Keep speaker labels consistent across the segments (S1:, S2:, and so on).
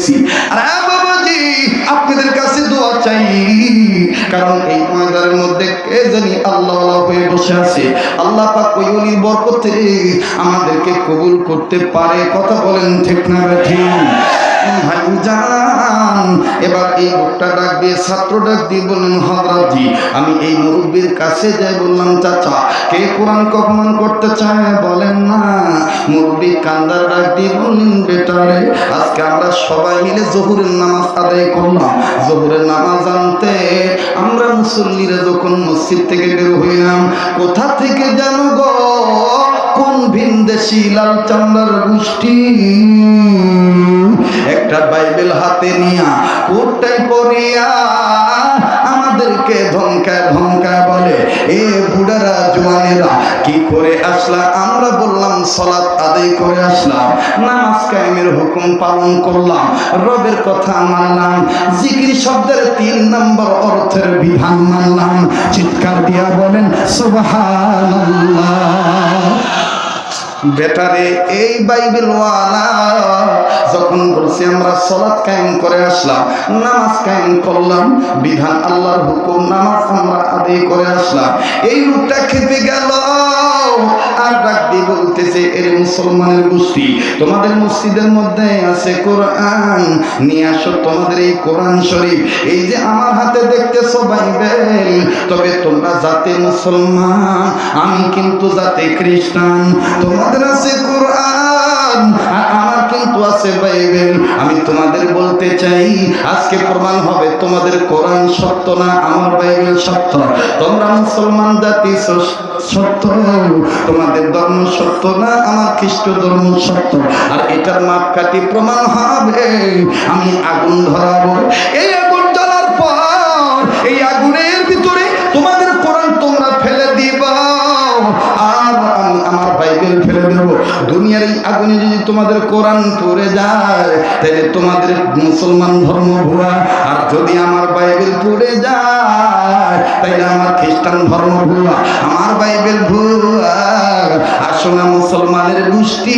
S1: বলতেছি। আর বাবাজি আপনাদের কাছে দোয়া চাই, কারণ এই ময়দানের মধ্যে কে জানি আল্লাহ হয়ে বসে আছে। আল্লাহ পাক ওই ওলির বরকতে আমাদেরকে কবুল করতে পারে। কথা বলেন ঠিক না ঠিক? ভাইজান এবার এই লোকটা ডাক দিয়ে, ছাত্র ডাক দিয়ে বললেন, হযরত জি আমি এই মুরব্বীর কাছে যাই বললাম, চাচা কে কোরআনকে অপমান করতে চায় বলেন না। মুরব্বী কান্দার ডাক দিয়ে বললেন, বেটারে আজকে আমরা সবাই মিলে জোহরের নামাজ আদায় করলাম। জোহরের নামাজ আনতে আমরা মুসল্লিরা যখন মসজিদ থেকে বের হইলাম, কোথা থেকে জানো গো কোন ভিনদেশি লাল চামড়ার গোষ্ঠী একটা বাইবেল হাতে নিয়া কোটটাই পরিয়া আমাদেরকে ধমকায় ধমকায় বলে, এ বুড়ারা জোয়ানেরা কি করে আসলা? আমরা বললাম সালাত আদায় করে আসলাম, নামাজ কায়েমের হুকুম পালন করলাম, রবের কথা মানলাম, জিকির শব্দের 3 নম্বর অর্থের বিধান মানলাম। চিৎকার দিয়া বলেন সুবহানাল্লাহ। বেটারে এই বাইবেলওয়ালা যখন বলছি আমরা সালাত কায়েম করে আসলাম, নামাজ কায়েম করলাম, বিধান আল্লাহর হুকুম নামাজ আমরা আদায় করে আসলাম, এই লোকটা খেপে গেল আর ডাক দিয়ে বলতেছে, এর মুসলমানের গোষ্ঠী তোমাদের মসজিদের মধ্যে আছে কোরআন, নিয়ে আসো তোমাদের এই কোরআন শরীফ। এই যে আমার হাতে দেখতেছো বাইবেল, তবে তোমরা জাতে মুসলমান, আমি কিন্তু জাতে খ্রিস্টান। তোমাদের আছে কোরআন আর আমার কিন্তু আছে বাইবেল। আমি তোমাদের বলতে চাই আজকে প্রমাণ হবে তোমাদের কোরআন সত্য না আমার বাইবেল সত্য। তোমরা মুসলমান জাতি সত্য, তোমাদের ধর্ম সত্য না আমার খ্রিস্ট ধর্ম সত্য। আর এটার মাপকাঠি প্রমাণ হবে আমি আগুন ধরাবো। এই আগুন জ্বলার পর এই আগুনের ভিতরে তোমাদের কোরআন তোমরা ফেলে দিবা আর আমি আমার বাইবেল ফেলে দেব। দুনিয়ার এই আগুনে যদি তোমাদের কোরআন পড়ে যায় তাহলে তোমাদের মুসলমান ধর্ম ভুয়া, আর যদি আমার বাইবেল পড়ে যায় তাহলে আমার খ্রিস্টান ধর্ম ভুয়া, আমার বাইবেল ভুয়া। আসলে মুসলমানের গোষ্ঠী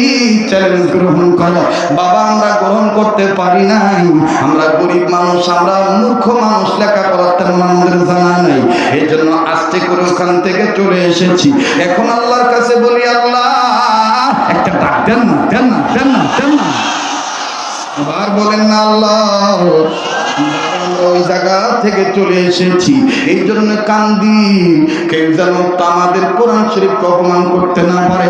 S1: চ্যালেঞ্জ গ্রহণ করো। বাবা আমরা গ্রহণ করতে পারি নাই, আমরা গরিব মানুষ, আমরা মূর্খ মানুষ, লেখাপড়া তেমন আমাদের জানা নাই, এই জন্য আস্তে করে ওখান থেকে চলে এসেছি। এখন আল্লাহর কাছে বলি, আল্লাহ একটা ডাক দেন না, দেন না, দেন না, দেন না। আবার বলেন না আল্লাহ ওই জায়গা থেকে চলে এসেছি, এই জন্য কান্দি, কেউ যেন আমাদের কোরআন শরীফ অপমান করতে না পারে।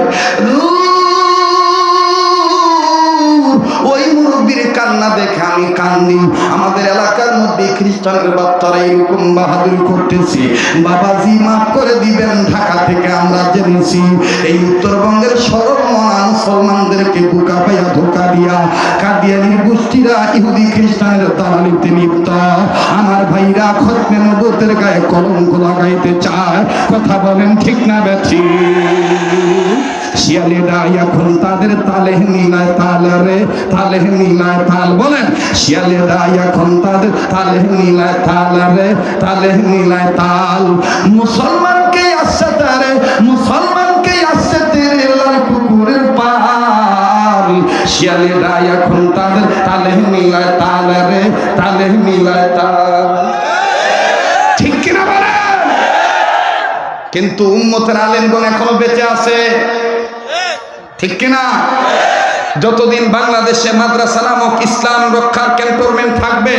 S1: ওই মুরব্বীর কান্না দেখে আমি কান্দি। আমাদের এলাকার মধ্যে খ্রিস্টানের বাচ্চারা এরকম বাহাদুরি করতেছে, বাবাজি মাফ করে দিবেন, ঢাকা থেকে আমরা জেনেছি এই উত্তরবঙ্গের সরল মনা মুসলমানদেরকে বুকা পাইয়া ধোকা দিয়া কাদিয়ানির গোষ্ঠীরা ইহুদি খ্রিস্টানের দালালিতে লিপ্ত। আমার ভাইরা খতমে নবুয়তের গায়ে কলঙ্ক লাগাইতে চায়। কথা বলেন ঠিক না বেঠি? শিয়ালেরা এখন তাদের তালে মিলায় তাল রে, তালে মিলায় তাল। বলেন শিয়ালেরা এখন তাদের তালে মিলায় তাল রে, তালে মিলায় তাল। মুসলমানকে আসছে তারে, মুসলমানকে আসছে তেরে লাল কুকুরের পাল। শিয়ালেরা এখন তাদের তালে মিলায় তাল রে, তালে মিলায় তাল। ঠিক কিনা বলেন? কিন্তু উম্মতের আলেমগণ এখনো বেঁচে আছে, ঠিক কিনা? যতদিন বাংলাদেশে মাদ্রাসা নামক ইসলাম রক্ষার ক্যান্টনমেন্ট থাকবে,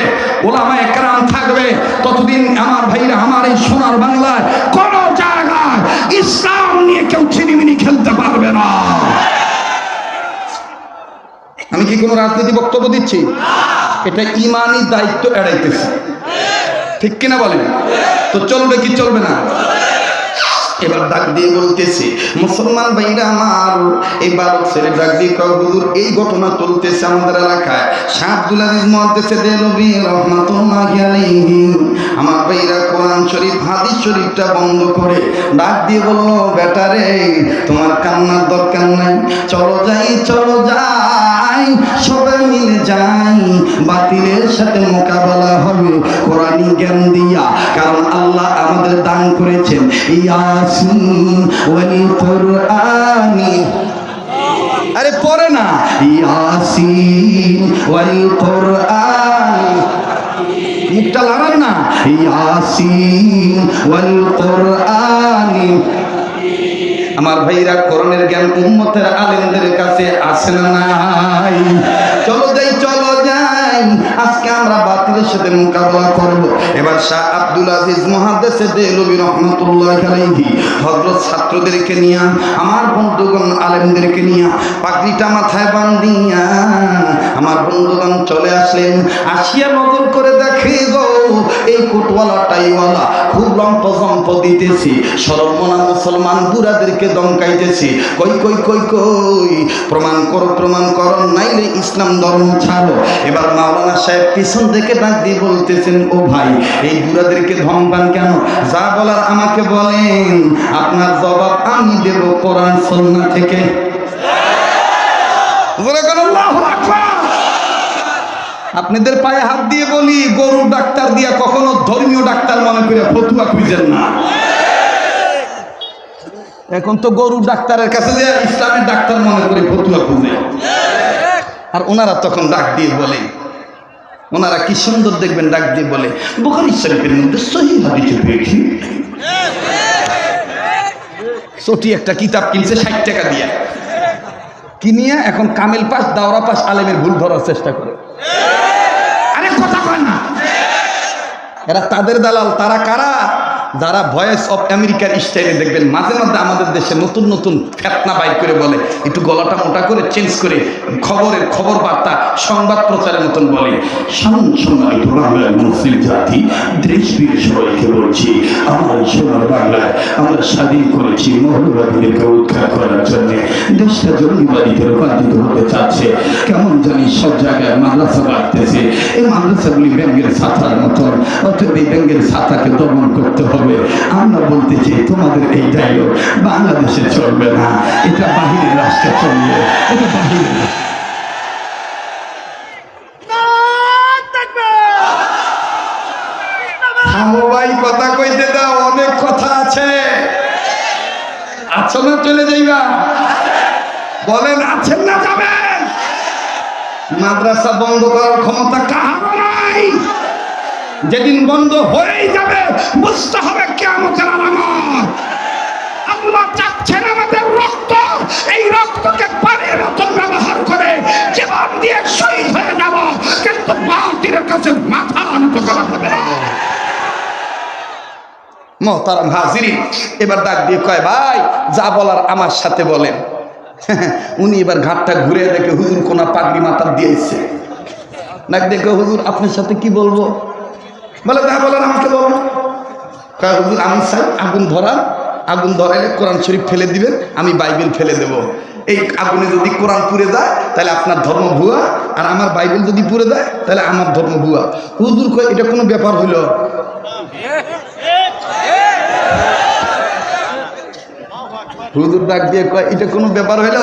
S1: ওলামায়ে কেরাম থাকবে, ততদিন আমার ভাইরা আমার এই সোনার বাংলায় কোন জায়গায় ইসলাম নিয়ে কেউ ছিনিমিনি খেলতে পারবে না। আমি কি কোনো রাজনীতি বক্তব্য দিচ্ছি? এটা ইমানি দায়িত্ব এড়াইতেছে, ঠিক কিনা বলেন? তো চলবে কি চলবে না? এবার ডাক দিয়ে বলতেছে, মুসলমান ভাইরা আমার, এবার ছেলে ডাক দিয়ে হুজুর এই ঘটনা চলতেছে আমাদের এলাকায়। শাহ আব্দুল আজিজ মুহাদ্দিসে দেলভী রাহমাতুল্লাহি আলাইহি আমার ভাইরা কোরআন শরীফ হাদিস শরীফটা বন্ধ করে ডাক দিয়ে বলল, বেটারে তোমার কান্নার দরকার নাই, চলো যাই, চলো যাই, সবাই মিলে যাই, বাতিলের সাথে মোকাবেলা হবে কোরআনী জ্ঞান দিয়া। কারণ আল্লাহ আমাদের দান করেছেন ইয়াসিন ওয়াল কুরআনি আরে পড়ে না, ইয়াসিন ওয়াল কোরআন, মুখটা লড়ান না, ইয়াসিন ওয়াল কোরআন। আমার ভাইরা, কোরআনের জ্ঞান উম্মতের আলেমদের কাছে আছে না নাই? চলো যাই, চলো যাই, আজকে আমরা বাতিলের সাথে মোকাবেলা করব। এবার শাহ আব্দুল আজিজ মুহাদ্দিস দেহলভী রাহমাতুল্লাহি আলাইহি হযরত ছাত্রদেরকে নিয়ে, আমার বন্ধুগণ আলেমদেরকে নিয়ে পাগড়িটা মাথায় বান্ধিয়া আমার বন্ধুগণ চলে আসলেন। আসিয়া নজর করে দেখে গো, এই কোটওয়ালা টাইওয়ালা খুব লম্প জম্প দিতেছি, সরলমনা মুসলমান বুড়াদেরকে দমকাইতেছি। কই কই কই কই, প্রমাণ করো, প্রমাণ করো, নাইলে ইসলাম ধর্ম ছাড়ো। এবার মাওলানা সাহেব পিছন থেকে ডাক দিয়ে বলতেছেন, ও ভাই, এই বুড়াদেরকে ধমকান কেন? যা বলার আমাকে বলেন, আপনার জবাব আমি দেব কোরআন সুন্নাহ থেকে। আপনাদের পায়ে হাত দিয়ে বলি, গরুর ডাক্তার দিয়া কখনো ধর্মীয় ডাক্তার মনে করে ফতুয়া খুঁজেন না। এখন তো গরুর ডাক্তারের কাছে যে ইসলামের ডাক্তার মনে করে ফতুয়া খুঁজে। আর ওনারা তখন ডাক দিয়ে বলে, ওনারা কি সুন্দর দেখবেন, ডাক দিয়ে বলে, বুখারী শরীফের মধ্যে সহিহ হাদিসে পেয়েছি। ছোটি একটা কিতাব কিনছে 60 টাকা দিয়ে, কিনিয়া এখন কামেল পাস, দাওরা পাস আলেমের ভুল ধরার চেষ্টা করে। আরে কথা কয় না, এরা তাদের দালাল। তারা কারা? যারা ভয়েস অফ আমেরিকার স্টাইলে দেখবেন মাঝে মাঝে আমাদের দেশে নতুন নতুন ফেতনা বাইর করে বলে, একটু গলাটা মোটা করে চেঞ্জ করে খবর বার্তা সংবাদ প্রচারের মতন বলে। সম্মানিত বাংলার মুসলিম জাতি, দেশ বিদেশ সবাইকে বলছি, আমার সোনার বাংলায় আমরা স্বাধীন করেছি মৌলবাদীদেরকে উৎখাত করার জন্য। দেশটা জঙ্গিবাদীতে রূপান্তরিত হতে চাচ্ছে, কেমন জানি সব জায়গায় মাদ্রাসা বাড়তেছে। এই মাদ্রাসাগুলি ব্যাঙ্গের ছাতার মতন, অতএব এই ব্যাঙ্গের ছাতাকে দমন করতে হবে। আমরা বলতে চাই, তোমাদের এই ডায়লগ বাংলাদেশে চলবে না, এটা বাহিরের রাষ্ট্রে চলবে, এটা বাহিরের। ভাই কথা কইতে দাও, অনেক কথা আছে। আছো না চলে যাইবা? বলেন আছেন না যাবেন? মাদ্রাসা বন্ধ করার ক্ষমতা কারো নাই। যেদিন বন্ধ হয়েই যাবে, বুঝতে হবে কিয়ামতের আলামত। আল্লাহ চাচ্ছেন আমাদের রক্ত, এই রক্তকে পানির মতো ব্যবহার করে জীবন দিয়ে শহীদ হয়ে যাব, কিন্তু বাতিলের কাছে মাথা নত করা যাবে না। মোহতারাম হাজিরিন, এবার ডাক দিয়ে কয়, ভাই যা বলার আমার সাথে বলেন। উনি এবার ঘাটটা ঘুরে দেখে হুজুর কোনা পাগড়ি মাথা দিয়েছে। ডাক দেখে, হুজুর আপনার সাথে কি বলবো? বলে, যা বলার আমাকে বলবো। কয়, হুজুর আমি চাই আগুন ধরাইলে কোরআন শরীফ ফেলে দিবেন, আমি বাইবেল ফেলে দেব। এই আগুনে যদি কোরআন পুড়ে যায় তাহলে আপনার ধর্ম ভুয়া, আর আমার বাইবেল যদি পুড়ে যায় তাহলে আমার ধর্ম ভুয়া। হুজুর কয়, এটা কোনো ব্যাপার হইল? হুজুর ডাক দিয়ে কয়, এটা কোনো ব্যাপার হইল?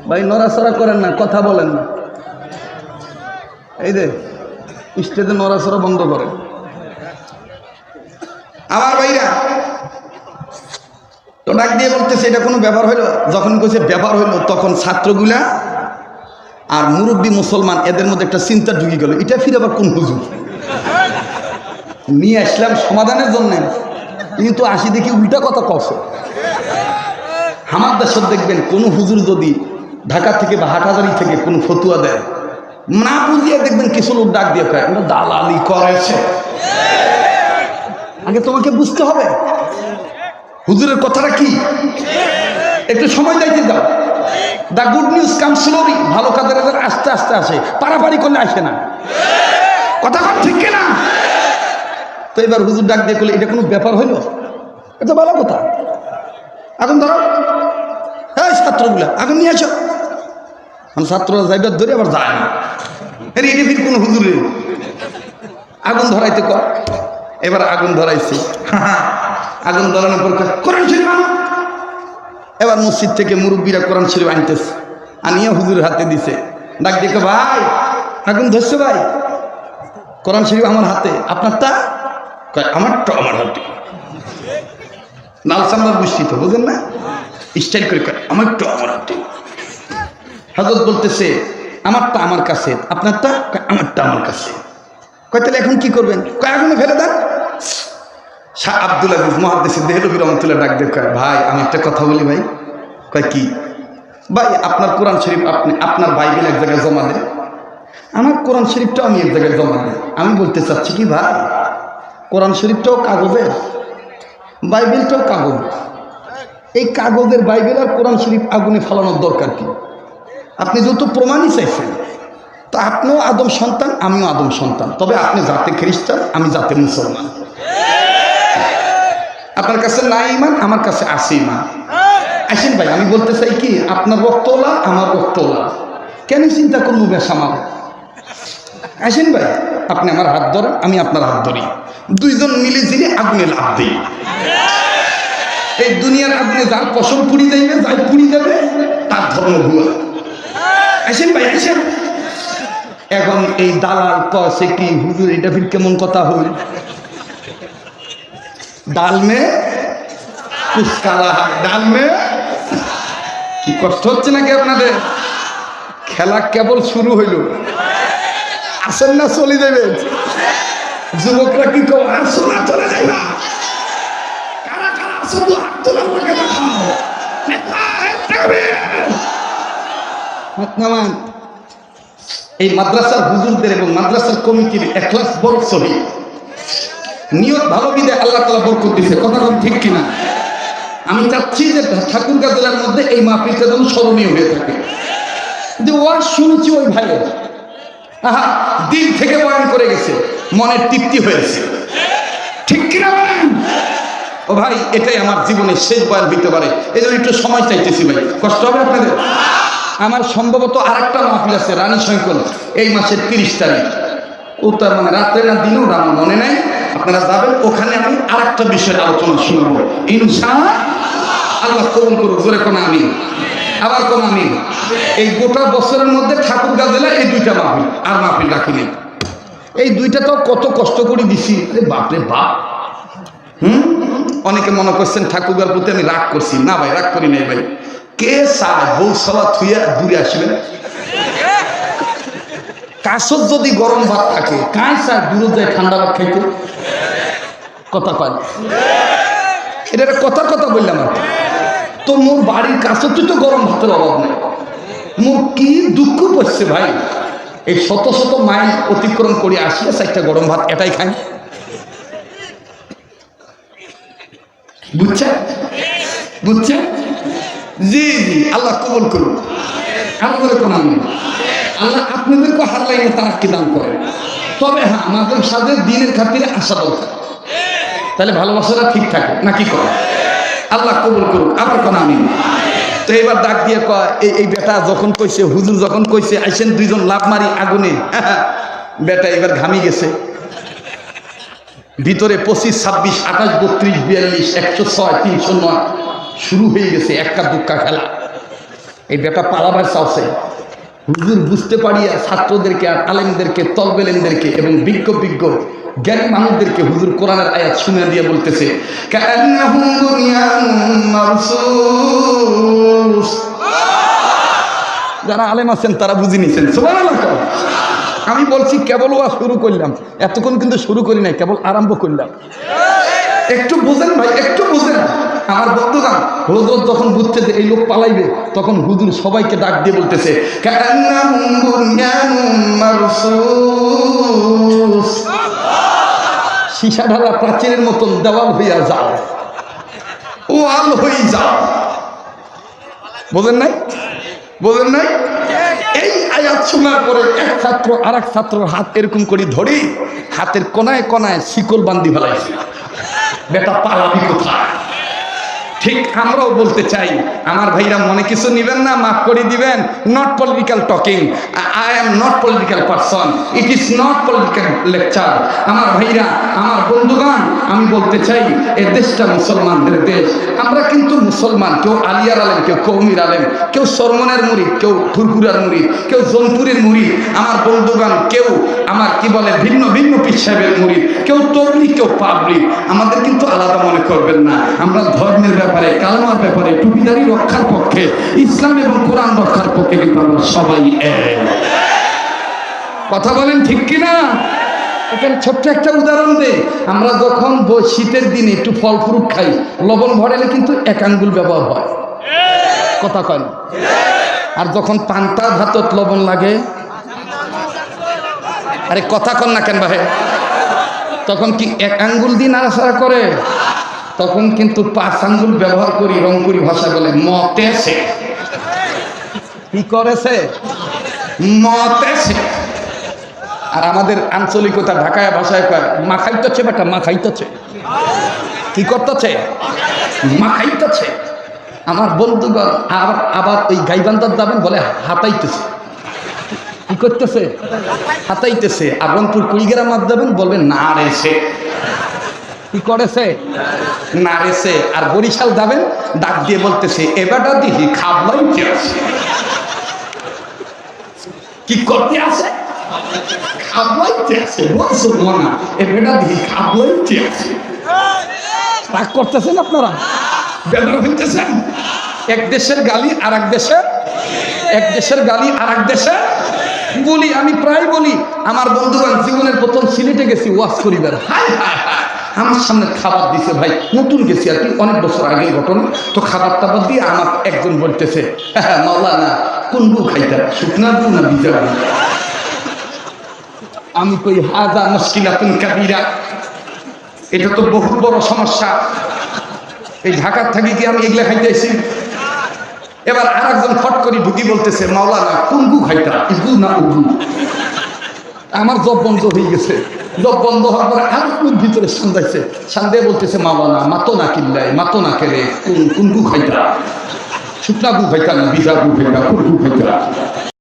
S1: ভাই নড়াচড়া করেন না, কথা বলেন না। এই যে স্টেজে নড়াচড়া বন্ধ করেন। আমার ভাইরা তো ডাক দিয়ে বলতেছে, এটা কোনো ব্যাপার হইল? যখন কইছে ব্যাপার হইল, তখন ছাত্রগুলা আর মুরব্বী মুসলমান এদের মধ্যে একটা চিন্তা ঢুকে গেল, এটা ফিরে আবার কোন হুজুর? নিয়ে আসলাম সমাধানের জন্য, কিন্তু আসি দেখি উল্টা কথা কছে। আমার দেশে দেখবেন কোন হুজুর যদি ঢাকা থেকে বা হাটহাজারী থেকে কোন ফতুয়া দেয়, না বুঝিয়ে দেখবেন কিছু লোক ডাক দিয়ে কয়, ওটা দালালি করেছে। আগে তোমাকে বুঝতে হবে হুজুরের কথাটা কি, একটু সময় দিতে দাও। The good news come slowly, ভালো কাজের আস্তে আস্তে আসে, পারাপারি করলে আসে না। কথা কম ঠিক কিনা? তো এবার হুজুর ডাক দিয়ে করলে, এটা কোনো ব্যাপার হইল? এটা ভালো কথা। এখন ধরো, এই ছাত্রগুলা এখন নিয়ে আসো। ছাত্ররা যাইবার ধরে আবার যায় না, এটা ফির কোনো হুজুরের আগুন ধরাইতে কর। এবার আগুন ধরাইছে, আগুন ধরানোর পর কোরআন শরীফ আনো। এবার মসজিদ থেকে মুরব্বীরা কোরআন শরীফ আনতেছে, আনিয়ে হুজুরের হাতে দিছে। ডাক দেখে, ভাই আগুন ধরছে ভাই, কোরআন শরীফ আমার হাতে, আপনারটা? আমারটা আমার হাতে। লাল চামড়ার গোষ্ঠী তো, বুঝেন না? স্টাইল করে কয় আমারটা আমারটা। হযরত বলতেছে আমারটা আমার কাছে, আপনারটা? আমারটা আমার কাছে। কয় তাহলে এখন কি করবেন? কয় আগুনে ফেলে দেন। শাহ আব্দুল আজিজ মুহাদ্দিস দেহলভী রহমাতুল্লাহ ডাক দিয়ে কয় ভাই আমি একটা কথা বলি ভাই। কয় কি? ভাই আপনার কোরআন শরীফ আপনি আপনার বাইবেল এক জায়গায় জমা দেন, আমার কোরআন শরীফটাও আমি এক জায়গায় জমা দিই। আমি বলতে চাচ্ছি কি ভাই, কোরআন শরীফটাও কাগজের, বাইবেলটাও কাগজ। এই কাগজের বাইবেল আর কোরআন শরীফ আগুনে ফালানোর দরকার কি? আপনি যেহেতু প্রমাণই চাইছেন, তো আপনিও আদম সন্তান, আমিও আদম সন্তান, তবে আপনি জাতে খ্রিস্টান, আমি জাতে মুসলমান। আপনার কাছে না ইমান, আমার কাছে আছে ইমান। আসেন ভাই, আমি বলতে চাই কি, আপনার রক্তওয়ালা আমার রক্তওয়ালা, কেন চিন্তা করবো বেসামাল? আসেন ভাই, আপনি আমার হাত ধরেন, আমি আপনার হাত ধরি, দুইজন মিলে জিলে আগুনে লাভ দিই। এই দুনিয়ার আগুনে যার পশম পুড়ি যাইবে, যাই পুড়ি যাবে তার ধর্ম ভুয়া। আসেন ভাই আসেন। এখন এই দালাল কসে কি হুজুর, এটা ফির কেমন কথা হল? ডাল মে কুছ কালা, ডাল মে। কি কষ্ট হচ্ছে নাকি আপনাদের? খেলা কেবল শুরু হইল, আসেন না চলে যাবে। যুবকরা কি কম আসো না, চলে যাই না। কারা কারা আসো তো হাত তোলা, আমাকে দেখাও। এই মাদ্রাসার হুজুরদের এবং মাদ্রাসার কমিটির এখলাস বড় সহি, নিয়ত ভালো বিদে আল্লাহ তাআলা বরকত দিয়েছে। কথা ঠিক কিনা? আমি চাচ্ছি যে ঠাকুরগাঁ জেলার মধ্যে এই মাহফিলটা যেন স্মরণীয় হয়ে থাকে। যে ওয়াজ শুনেছি ওই ভাইয়ের, আহা দিল থেকে বয়ান করে গেছে, মনের তৃপ্তি হয়েছে, ঠিক কিনা বলেন? ও ভাই, এটাই আমার জীবনের শেষ বয়ান হইতে পারে, এই জন্য একটু সময় চাইতেছি ভাই। কষ্ট হবে আপনাদের? আমার সম্ভবত আরেকটা মাহফিল আছে রানী শঙ্কর, এই মাসের 30 তারিখ। ও তার মানে রাত্রে না দিনেও আমার মনে নাই, আপনারা যাবেন, ওখানে আমি আরেকটা বিষয়ে আলোচনা শুনবো ইনশাআল্লাহ। আল্লাহ কবুল করুক, জোরে কোন আমিন, আবার কোন আমিন। এই গোটা বছরের মধ্যে ঠাকুরগাঁ জেলায় এই দুইটা মাহফিল, আর মাহফিল রাখিনি। এই দুইটা তো কত কষ্ট করে দিছি, বাপরে বাপ। অনেকে মনে করছেন ঠাকুরগাঁর প্রতি আমি রাগ করছি। না ভাই, রাগ করি নাই ভাই। কে চায় বউ সালা থুইয়া দূরে আসবেন? কাশত যদি গরম ভাত থাকে, কায় চায় দূরে যায় ঠান্ডা ভাত খাইতে? কথা কয়, এটা একটা কথার কথা বললাম। আর তো মোর বাড়ির কাশত তো গরম ভাতের অভাব নেই। মোর কি দুঃখ পড়ছে ভাই, এই শত শত মাইল অতিক্রম করে আসিয়া চারটা গরম ভাত এটাই খাই। বুঝছেন? বুঝছেন? জি জি, আল্লাহ কবুল করুন। আল্লাহ কোন আমি, আল্লাহ আপনাদেরকে হারলাইনে তারা কি দান করে। তবে হ্যাঁ, আমাদের সাথে দিনের খাতিরে আসা দরকার, তাহলে ভালোবাসাটা ঠিক থাকে, নাকি করে? আল্লাহ কবুল করুক, আবার কোন আমি। তো এবার ডাক দিয়ে কয়, এই বেটা যখন কইছে, হুজুর যখন কইছে আইসেন দুইজন লাভ মারি আগুনে, বেটা এবার ঘামি গেছে। ভিতরে 25, 26, 28, 32, 42, 106, 309 শুরু হয়ে গেছে এক্কা দুক্কা খেলা। এই বেটা পালাবার চাওছে। হুজুর বুঝতে পারিয়া ছাত্রদেরকে আর আলেমদেরকে, তলবেলেনদেরকে এবং বিজ্ঞ বিজ্ঞ জ্ঞানী মানুষদেরকে হুজুর কোরআনের আয়াত শুনে দিয়ে বলতেছে, কান্নাহুম বুনিয়ানুম মারসুস। যারা আলেম আছেন তারা বুঝে নিছেন, সুবহানাল্লাহ। আমি বলছি কেবল ওয়া শুরু করলাম, এতক্ষণ কিন্তু শুরু করি নাই, কেবল আরম্ভ করলাম। একটু বুঝেন ভাই, একটু বুঝেন। আমার বন্ধুগণ, হুজুর যখন বুঝছে যে এই লোক পালাইবে, তখন হুজুর সবাইকে ডাক দিয়ে বলতেছে, কান্নাহুম বুনিয়ানুম মারসুস। সীসা ঢালা প্রাচীরের মতন দেওয়াল হইয়া যাও, ওয়াল হয়ে যাও। বোঝেন নাই? বোঝেন নাই? এই আয়াত শোনার পরে এক ছাত্র আর এক ছাত্রর হাত এরকম করে ধরে হাতের কোনায় কোনায় শিকল বান্ধি ফেলাইছে। বেটা পালাবি কোথায়? ঠিক আমরাও বলতে চাই, আমার ভাইরা মনে কিছু নিবেন না, মাফ করে দিবেন। Not political talking, I am not political person, it is not political lecture. আমার ভাইরা, আমার বন্ধুগণ, আমি বলতে চাই, এ দেশটা মুসলমানদের দেশ। আমরা কিন্তু মুসলমান, কেউ আলিয়ার আলেম, কেউ কৌমির আলেম, কেউ সরমনের মুরিদ, কেউ ফুরফুরার মুরিদ, কেউ জনপুরের মুরিদ। আমার বন্ধুগণ, কেউ আমার কি বলে ভিন্ন ভিন্ন পীর সাহেবের মুরিদ, কেউ তবলিগ কেউ পাবলিক, আমাদের কিন্তু আলাদা মনে করবেন না। আমরা ধর্মের ব্যাপারে, কালেমার ব্যাপারে, টুপিদারি রক্ষার পক্ষে, ইসলাম এবং কোরআন রক্ষার পক্ষে কিন্তু আমরা সবাই এক। কথা বলেন ঠিক কিনা? এখানে ছোট্ট একটা উদাহরণ দে, আমরা যখন শীতের দিনে একটু ফল ফ্রুট খাই, লবণ ভরালে কিন্তু 1 আঙ্গুল ব্যবহার হয়, কথা কয় না? আর যখন পান্তা ভাতত লবণ লাগে, আরে কথা কন না কেন ভাই, তখন কি 1 আঙ্গুল দিয়ে নাড়াচাড়া করে? তখন কিন্তু 5 আঙ্গুল ব্যবহার করি, রংপুরি ভাষা বলে মতেছে। কি করেছে? মতেছে। আর আমাদের আঞ্চলিকতা ঢাকায় ভাষায় কয় মাখাইতেছে, বেটা মাখাইতেছে। কি করতেছে? মাখাইতেছে। আমার বন্ধুগণ আবার ওই গাইবান্ধার যাবেন বলে হাতাইতেছে। কি করতেছে? হাতাইতেছে। আর রংপুর কুড়িগ্রামার যাবেন বলবে না রেছে। কি করেছে? না রেছে। আর বরিশাল যাবেন ডাক দিয়ে বলতেছে এবারটা দিহি খাবলাইতে আছে। কি করতে আছে? খাবলাইতে আছে। বলছো না এবারটা দিহি খাবলাইতে আছে। রাগ করতেছেন আপনারা? বেদনা হইতেছেন? এক দেশের গালি আর এক দেশের, এক দেশের গালি আর এক দেশে বলি। আমি প্রায় বলি আমার বন্ধুগণ, জীবনের প্রথম সিলেটে গেছি ওয়াজ করিবার, আমার সামনে খাবার দিছে ভাই, নতুন গেছি আর কি, অনেক বছর আগের ঘটনা। তো খাবার টাবার দিয়ে আমার একজন বলতেছে মাওলানা কোন বউ খাইতা, শুকনা বউ না ভিজা বউ? আমি কই হাজা মুশকিলাতুন কাবীরা, এটা তো বহুত বড় সমস্যা। এই ঢাকার থাকি কি আমি এগুলা খাইতেছি? এবার আর একজন ফট করে ঢুকি বলতেছে মাওলানা কোন গু খাইতা, ইগু না উগু? আমার জব বন্ধ হয়ে গেছে। জব বন্ধ হওয়ার পরে আর একটু ভিতরে সান্দাইছে, সান্দাই বলতেছে মাওলানা মাতো না কিল্লাই, মাতো না কেড়ে, কোন গু খাইতা? শুকনা গু খাইতা না ভিজা গু খাইতা, কোন গু খাইতা?